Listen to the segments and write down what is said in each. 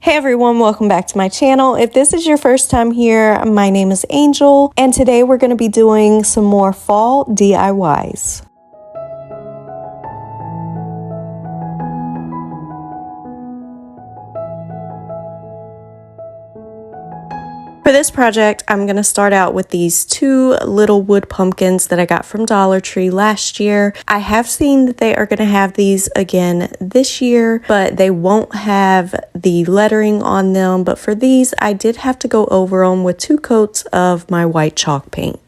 Hey everyone, welcome back to my channel. If this is your first time here, my name is Angel, and today we're going to be doing some more fall DIYs. For this project, I'm going to start out with these two little wood pumpkins that I got from Dollar Tree last year. I have seen that they are going to have these again this year, but they won't have the lettering on them. But for these, I did have to go over them with 2 coats of my white chalk paint.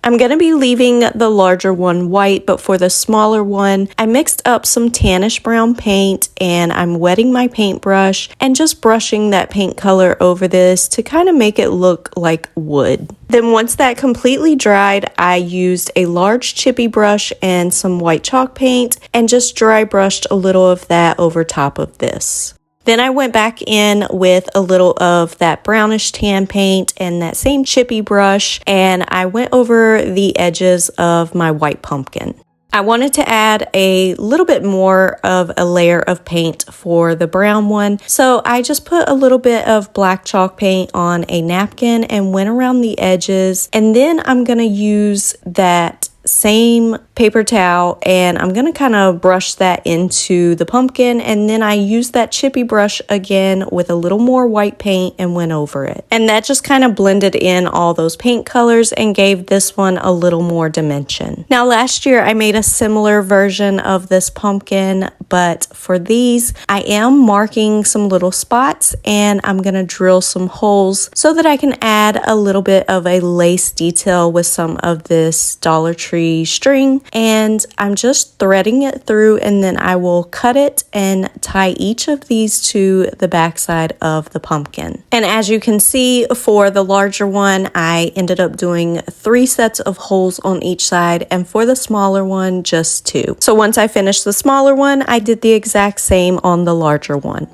I'm going to be leaving the larger one white, but for the smaller one, I mixed up some tannish brown paint and I'm wetting my paintbrush and just brushing that paint color over this to kind of make it look like wood. Then once that completely dried, I used a large chippy brush and some white chalk paint and just dry brushed a little of that over top of this. Then I went back in with a little of that brownish tan paint and that same chippy brush, and I went over the edges of my white pumpkin. I wanted to add a little bit more of a layer of paint for the brown one, so I just put a little bit of black chalk paint on a napkin and went around the edges, and then I'm going to use that same paper towel and I'm going to kind of brush that into the pumpkin, and then I used that chippy brush again with a little more white paint and went over it. And that just kind of blended in all those paint colors and gave this one a little more dimension. Now last year I made a similar version of this pumpkin, but for these I am marking some little spots and I'm going to drill some holes so that I can add a little bit of a lace detail with some of this Dollar Tree string, and I'm just threading it through, and then I will cut it and tie each of these to the backside of the pumpkin. And as you can see, for the larger one I ended up doing 3 sets of holes on each side, and for the smaller one just 2. So once I finished the smaller one, I did the exact same on the larger one.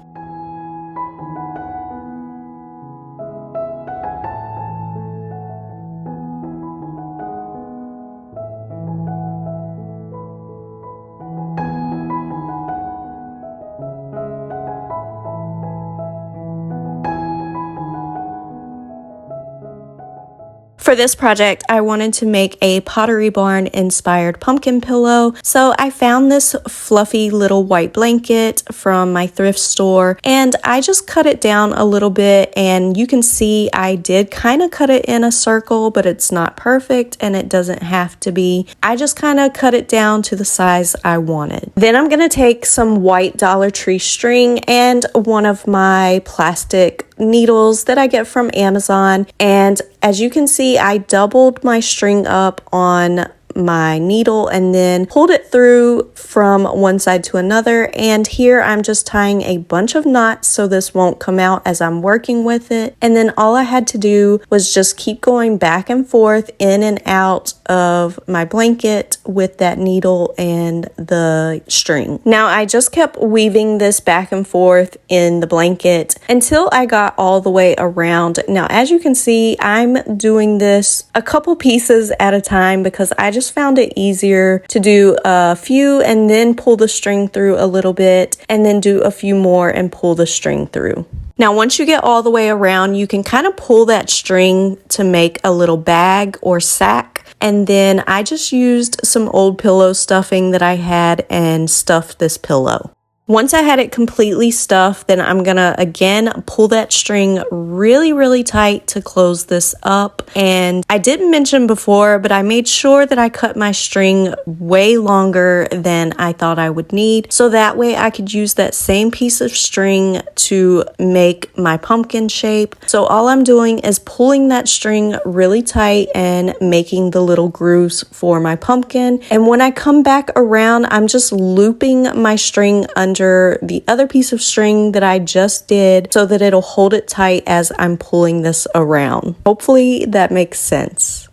For this project, I wanted to make a Pottery Barn inspired pumpkin pillow, so I found this fluffy little white blanket from my thrift store, and I just cut it down a little bit, and you can see I did kind of cut it in a circle, but it's not perfect and it doesn't have to be. I just kind of cut it down to the size I wanted. Then I'm going to take some white Dollar Tree string and one of my plastic needles that I get from Amazon, and as you can see, I doubled my string up on my needle and then pulled it through from one side to another, and here I'm just tying a bunch of knots so this won't come out as I'm working with it. And then all I had to do was just keep going back and forth in and out of my blanket with that needle and the string. Now I just kept weaving this back and forth in the blanket until I got all the way around. Now as you can see, I'm doing this a couple pieces at a time because I just found it easier to do a few and then pull the string through a little bit and then do a few more and pull the string through. Now once you get all the way around, you can kind of pull that string to make a little bag or sack, and then I just used some old pillow stuffing that I had and stuffed this pillow. Once I had it completely stuffed, then I'm gonna again pull that string really tight to close this up. And I didn't mention before, but I made sure that I cut my string way longer than I thought I would need, so that way I could use that same piece of string to make my pumpkin shape. So all I'm doing is pulling that string really tight and making the little grooves for my pumpkin. And when I come back around, I'm just looping my string under the other piece of string that I just did so that it'll hold it tight as I'm pulling this around. Hopefully that makes sense.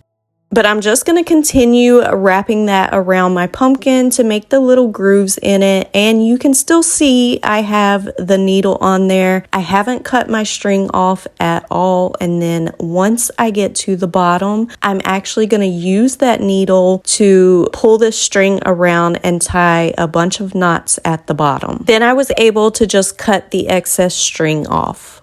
But I'm just going to continue wrapping that around my pumpkin to make the little grooves in it. And you can still see I have the needle on there. I haven't cut my string off at all. And then once I get to the bottom, I'm actually going to use that needle to pull this string around and tie a bunch of knots at the bottom. Then I was able to just cut the excess string off.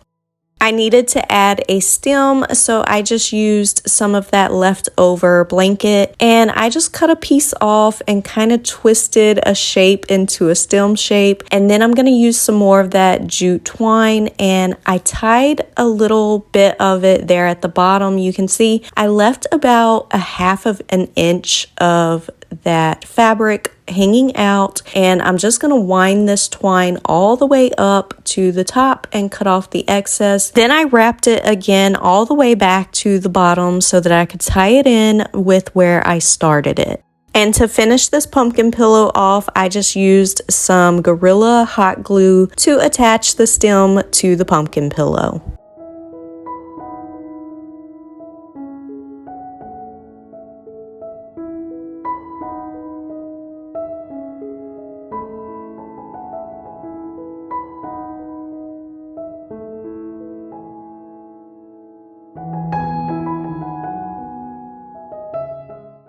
I needed to add a stem, so I just used some of that leftover blanket and I just cut a piece off and kind of twisted a shape into a stem shape. And then I'm going to use some more of that jute twine, and I tied a little bit of it there at the bottom. You can see I left about a half of an inch of that fabric hanging out, and I'm just going to wind this twine all the way up to the top and cut off the excess. Then I wrapped it again all the way back to the bottom so that I could tie it in with where I started it. And to finish this pumpkin pillow off, I just used some Gorilla hot glue to attach the stem to the pumpkin pillow.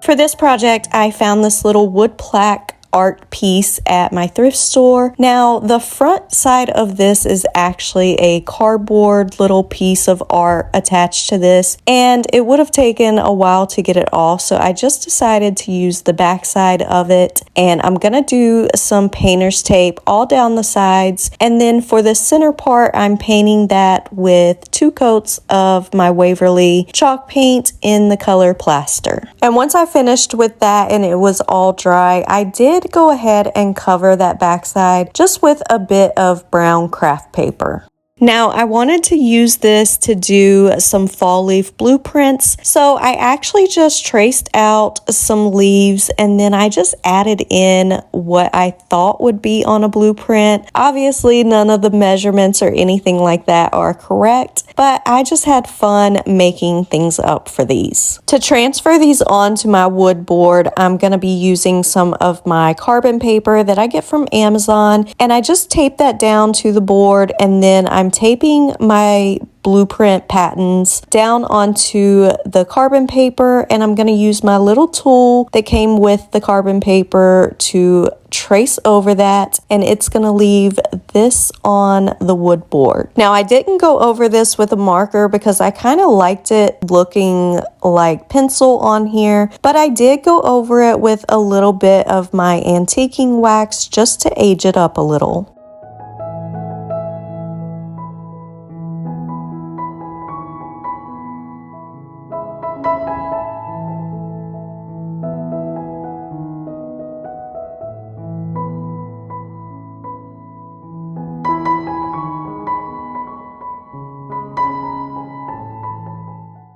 For this project, I found this little wood plaque art piece at my thrift store. Now, the front side of this is actually a cardboard little piece of art attached to this, and it would have taken a while to get it off, so I just decided to use the back side of it, and I'm gonna do some painter's tape all down the sides, and then for the center part, I'm painting that with 2 coats of my Waverly chalk paint in the color plaster. And once I finished with that and it was all dry, I did go ahead and cover that backside just with a bit of brown craft paper. Now, I wanted to use this to do some fall leaf blueprints, so I actually just traced out some leaves and then I just added in what I thought would be on a blueprint. Obviously, none of the measurements or anything like that are correct, but I just had fun making things up for these. To transfer these onto my wood board, I'm going to be using some of my carbon paper that I get from Amazon, and I just tape that down to the board, and then I'm taping my blueprint patterns down onto the carbon paper, and I'm going to use my little tool that came with the carbon paper to trace over that, and it's going to leave this on the wood board. Now, I didn't go over this with a marker because I kind of liked it looking like pencil on here, but I did go over it with a little bit of my antiquing wax just to age it up a little.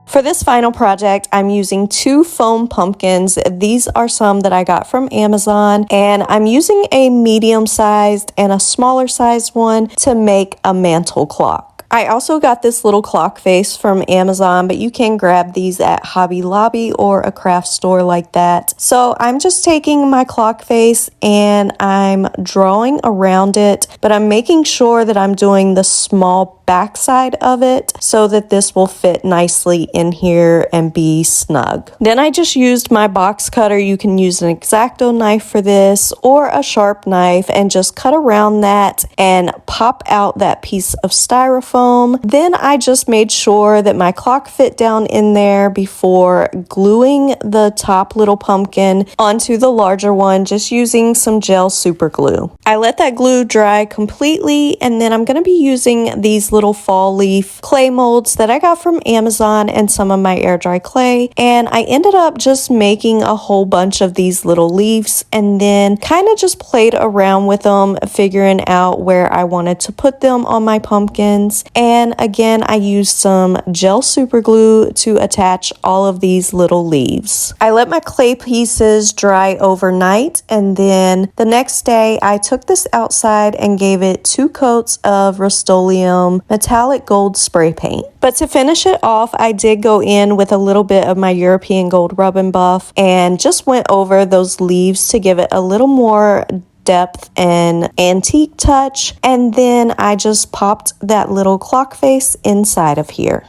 For this final project, I'm using 2 foam pumpkins. These are some that I got from Amazon, and I'm using a medium-sized and a smaller-sized one to make a mantel clock. I also got this little clock face from Amazon, but you can grab these at Hobby Lobby or a craft store like that. So I'm just taking my clock face and I'm drawing around it, but I'm making sure that I'm doing the small backside of it so that this will fit nicely in here and be snug. Then I just used my box cutter. You can use an X-Acto knife for this or a sharp knife and just cut around that and pop out that piece of styrofoam. Then I just made sure that my clock fit down in there before gluing the top little pumpkin onto the larger one, just using some gel super glue. I let that glue dry completely, and then I'm going to be using these little fall leaf clay molds that I got from Amazon and some of my air dry clay, and I ended up just making a whole bunch of these little leaves and then kind of just played around with them, figuring out where I wanted to put them on my pumpkins. And again, I used some gel super glue to attach all of these little leaves. I let my clay pieces dry overnight, and then the next day I took this outside and gave it 2 coats of Rust-Oleum metallic gold spray paint. But to finish it off, I did go in with a little bit of my European gold rub and buff and just went over those leaves to give it a little more depth and antique touch, and then I just popped that little clock face inside of here.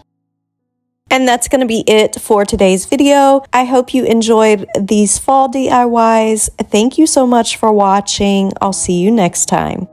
And that's going to be it for today's video. I hope you enjoyed these fall DIYs. Thank you so much for watching. I'll see you next time.